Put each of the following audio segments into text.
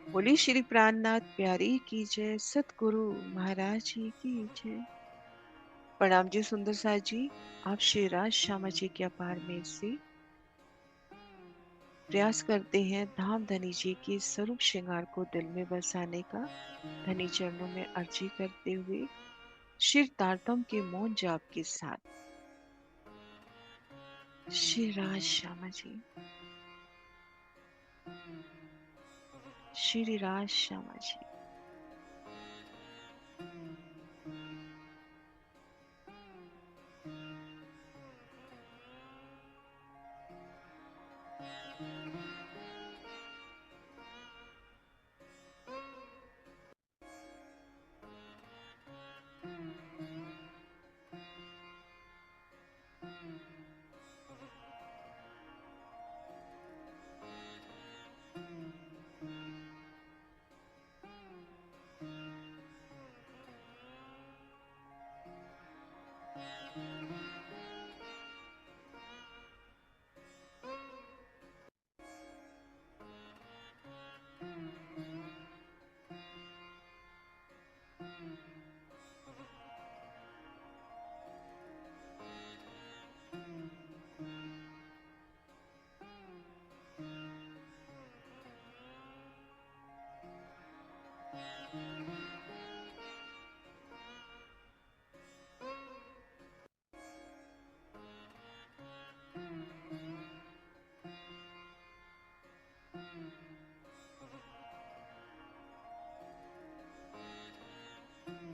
बोली श्री प्राणनाथ प्यारी की जय, सतगुरु महाराज जी की जय। प्रणाम जी सुंदर साज जी। आप श्री राज श्यामा जी के अपार में से प्रयास करते हैं धाम धनी जी की स्वरूप श्रृंगार को दिल में बसाने का। धनी चरणों में अर्जी करते हुए शिर तारतम के मौन जाप के साथ श्री राज श्यामा जी, श्री राज श्यामा जी।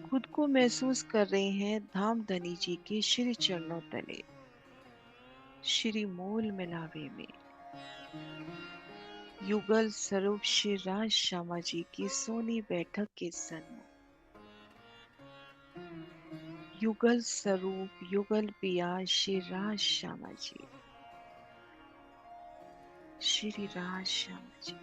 खुद को महसूस कर रहे हैं धाम धनी जी के श्री चरणों तले, श्री मोल मिलावे में। युगल स्वरूप श्री राज श्यामा जी की सोनी बैठक के सन्मुख। युगल स्वरूप युगल पिया श्री राज श्यामा जी, श्री राज श्यामा जी।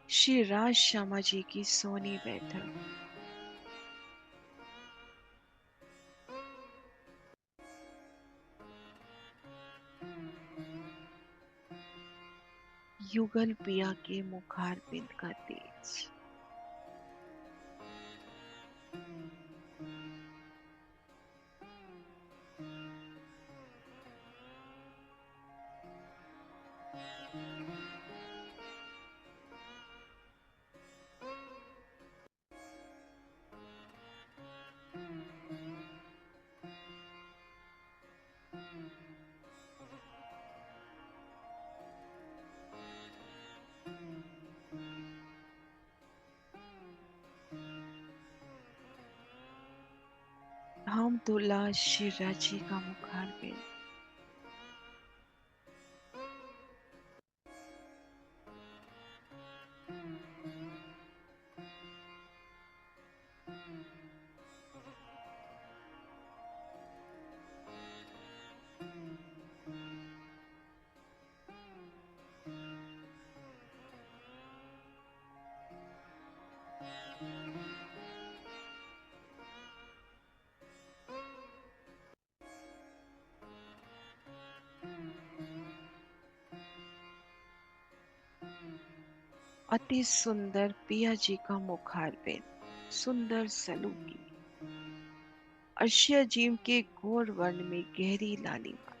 श्री राज श्यामा जी की सोनी बैठक। युगल पिया के मुखार बिंद का तेज। हम दूल्हा श्री राजी का मुखार बिंद। अति सुंदर पिया जी का मुखार बिंद, सुंदर सलूकी। अर्शिया जीव के घोर वर्ण में गहरी लालिमा।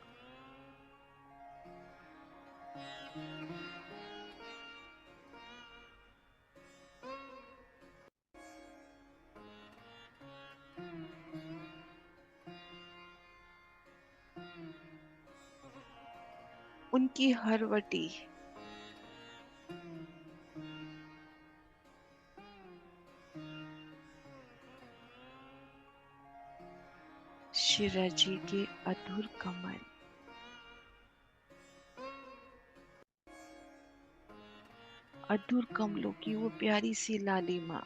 उनकी हरवटी शिरा जी के अधुर कमल। अधूर कमलों की वो प्यारी सी लालिमा।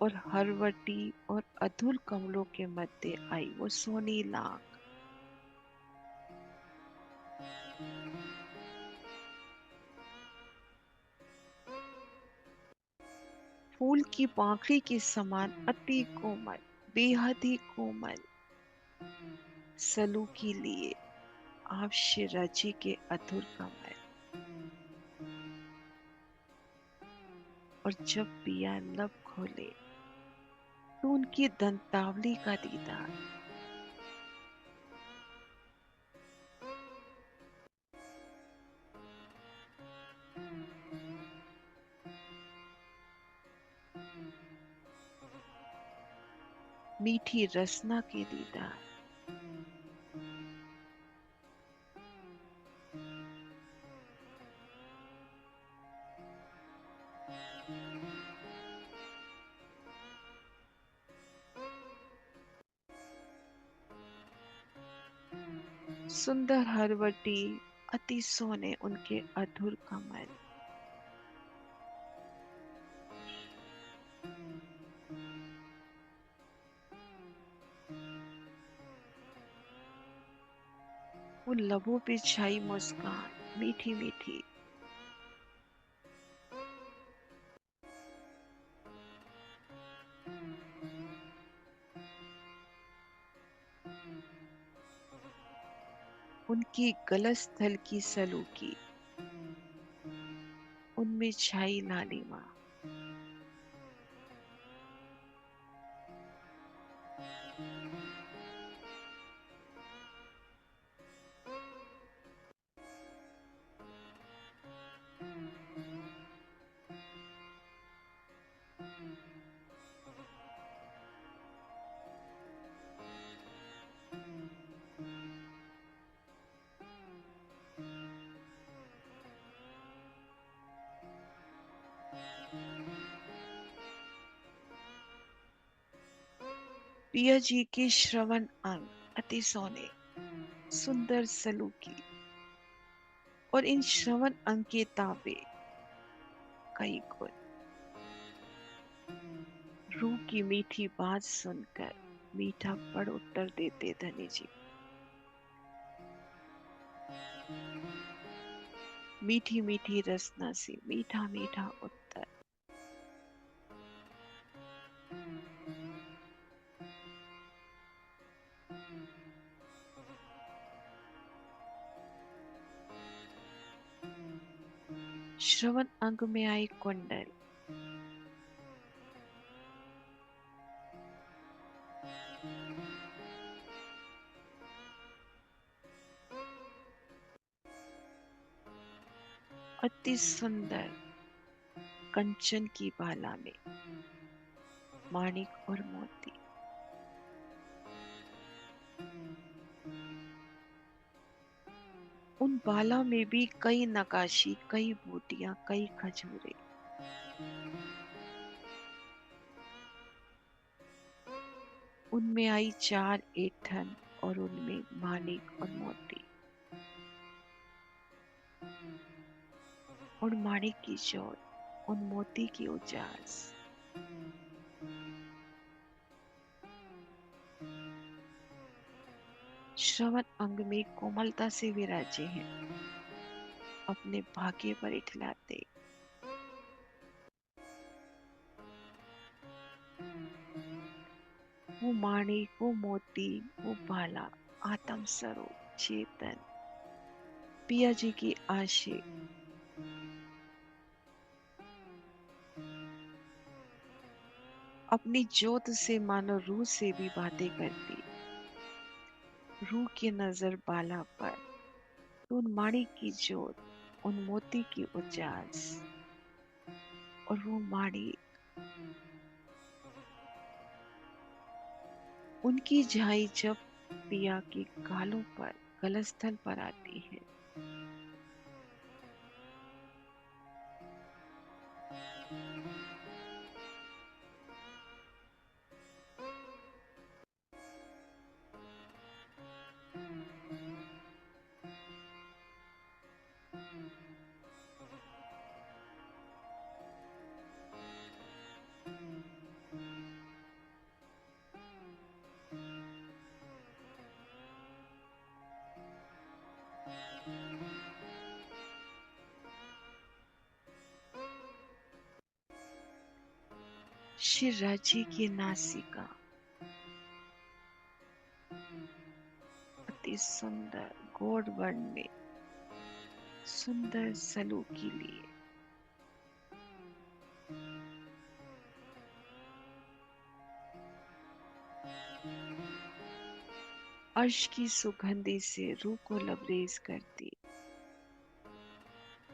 और हरवटी और अधूर कमलों के मध्य आई वो सोनी लांग। फूल की पाखड़ी के समान अति कोमल, बेहद ही कोमल, सलू की लिए आप शिराजी के अधूर कमल। और जब पिया लब खोले तो उनकी दंतावली का दीदार। मीठी रसना के दीदार। सुंदर हरवटी अति सोने उनके अधूर कमल। उन लबों पे छाई मुस्कान मीठी मीठी। उनकी गलस्थल की सलूकी, उनमें छाई लालिमा। पिया जी के श्रवण अंग अति सोने, सुंदर सलूकी। और इन श्रवण अंग के ताबे कई गुण। रूह की मीठी बात सुनकर मीठा पड़ उत्तर देते धनी जी। मीठी मीठी रसना से मीठा मीठा उत्तर। श्रवण अंग में आई कुंडल। अति सुंदर कंचन की बाला में माणिक और मोती। उन बाला में भी कई नकाशी, कई बूटियां, कई खजूरे। उनमें आई चार ऐंठन और उनमें माणिक और मोती। और माणिक की चोट, उन मोती की उजास। श्रवण अंग में कोमलता से विराजे हैं, अपने भाग्य पर इठलाते। वो माणिक, वो मोती, वो बाला, आत्म स्वरूप चेतन पिया जी की आशिक। अपनी ज्योत से मानो रूह से भी बातें करती। रूह की नजर बाला पर तो उन माणिक की ज्योत, उन मोती की उजास। और वो माणिक, उनकी झाई जब पिया के गालों पर, गलस्थल पर आती है। शिराजी की नासिका अति सुंदर गौर वर्ण में सुंदर सलूक के लिए अर्श की सुगंधी से रूह को लबरेज करती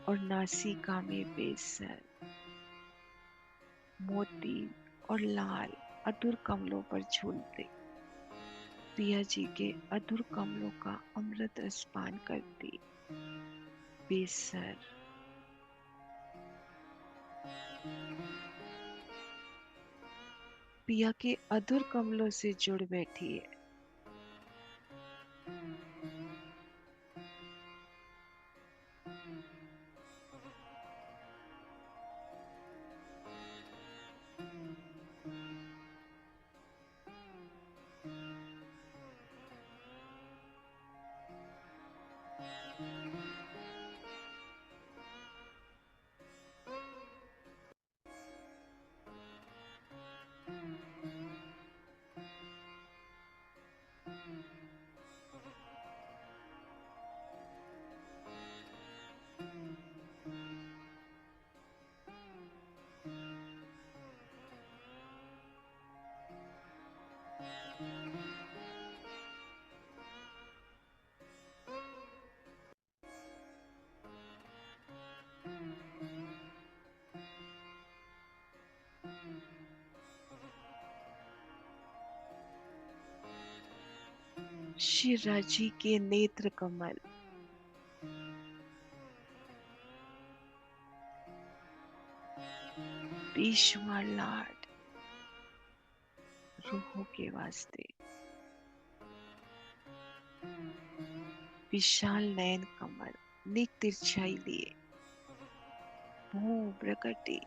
और नासिका में बेसर मोती और लाल अधुर कमलों पर झूलते पिया जी के अधुर कमलों का अमृत रसपान करती बेसर पिया के अधुर कमलों से जुड़ बैठी है। शिराजी के नेत्र कमल बेशुमार लाड रूहों के वास्ते विशाल नयन कमल नेक तिरछाई लिए भू प्रकटे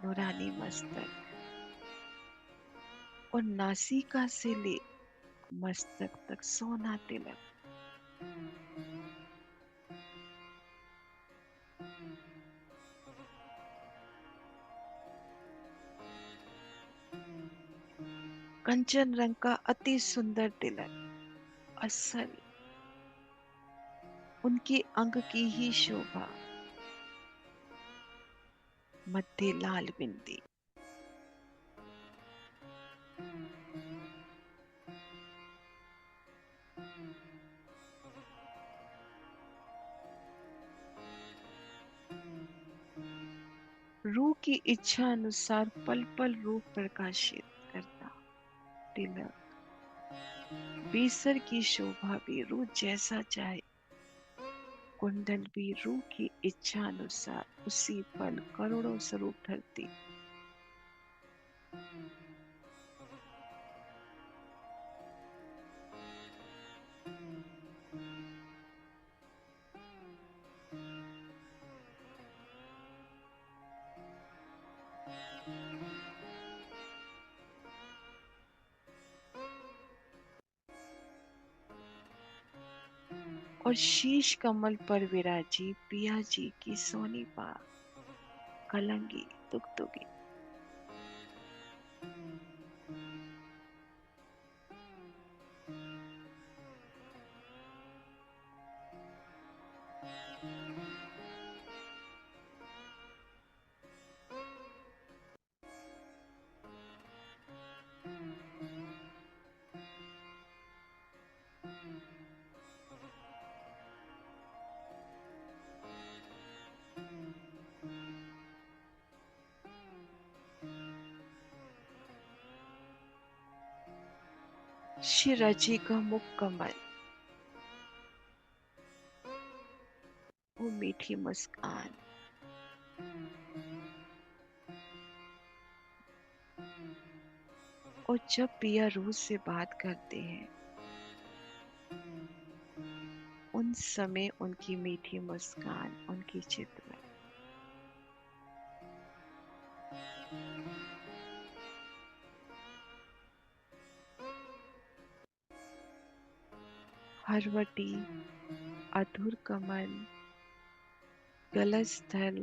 नूरानी मस्तक और नासिका से ले मस्तक तक सोना तिलक कंचन रंग का अति सुंदर तिलक असल उनके अंग की ही शोभा मध्य लाल बिंदी रूह की इच्छा अनुसार पल पल रूप प्रकाशित करता तिलक बेसर की शोभा भी रूह जैसा चाहे कुंडल भी रूह की इच्छा अनुसार उसी पल करोड़ों स्वरूप धरती और शीश कमल पर विराजी पिया जी की सोनी पा कलंगी दुगदुगी शिराजी का मुख कमल वो मीठी मुस्कान और जब पिया रूह से बात करते हैं उन समय उनकी मीठी मुस्कान उनकी चित में हरवटी, अधुर कमल, गलस्थल,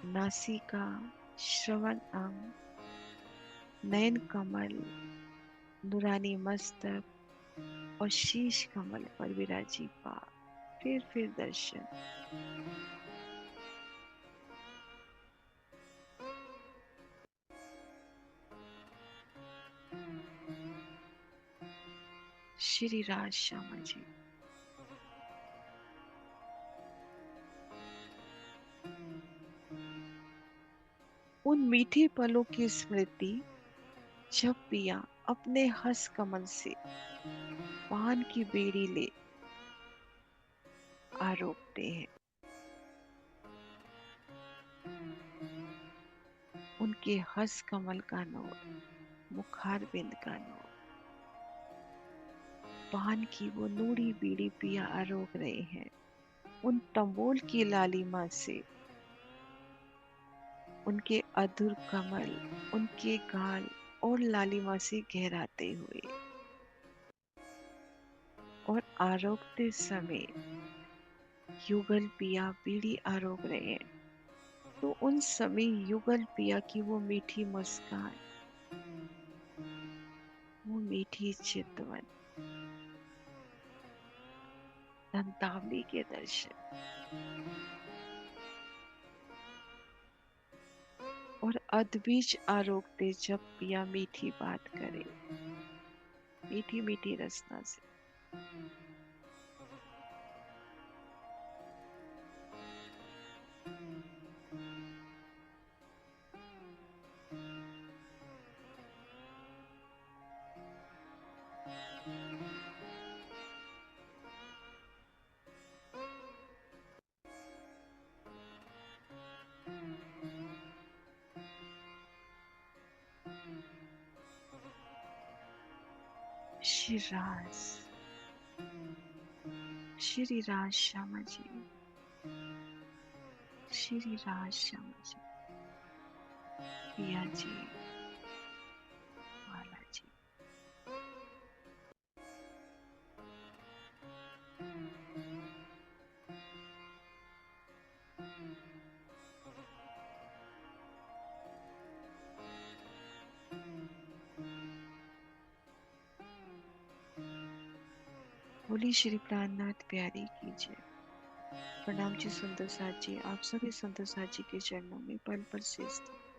नासिका, श्रवण अंग, नयन कमल, नुरानी मस्तक और शीश कमल पर विराजी पा। फिर दर्शन। श्री राज श्यामा जी। उन मीठे पलों की स्मृति जब पिया अपने हंस कमल से पान की बेड़ी ले आरोपते हैं। उनके हंस कमल का नूर, मुखार बिंद का नूर, पान की वो नूरी बीड़ी पिया आरोप रहे हैं। उन तंबोल की लालिमा से उनके अधुर कमल, उनके गाल और लालिमा से गहराते हुए और आरोपते समय युगल पिया बीड़ी आरोप रहे हैं। तो उन समय युगल पिया की वो मीठी मुस्कान, वो मीठी चितवन, धनतावली के दर्शन और अधबीज आरोपते जब पिया मीठी बात करे, मीठी मीठी रसना से। श्री राज, श्री राज श्यामा जी, श्री राज श्यामा जी, पिया जी, माला जी। बोली श्री प्राणनाथ प्यारी की जय। प्रणाम जी सुंदर साथ जी, आप सभी सुंदर साथ जी के चरणों में पल पल से स्थित।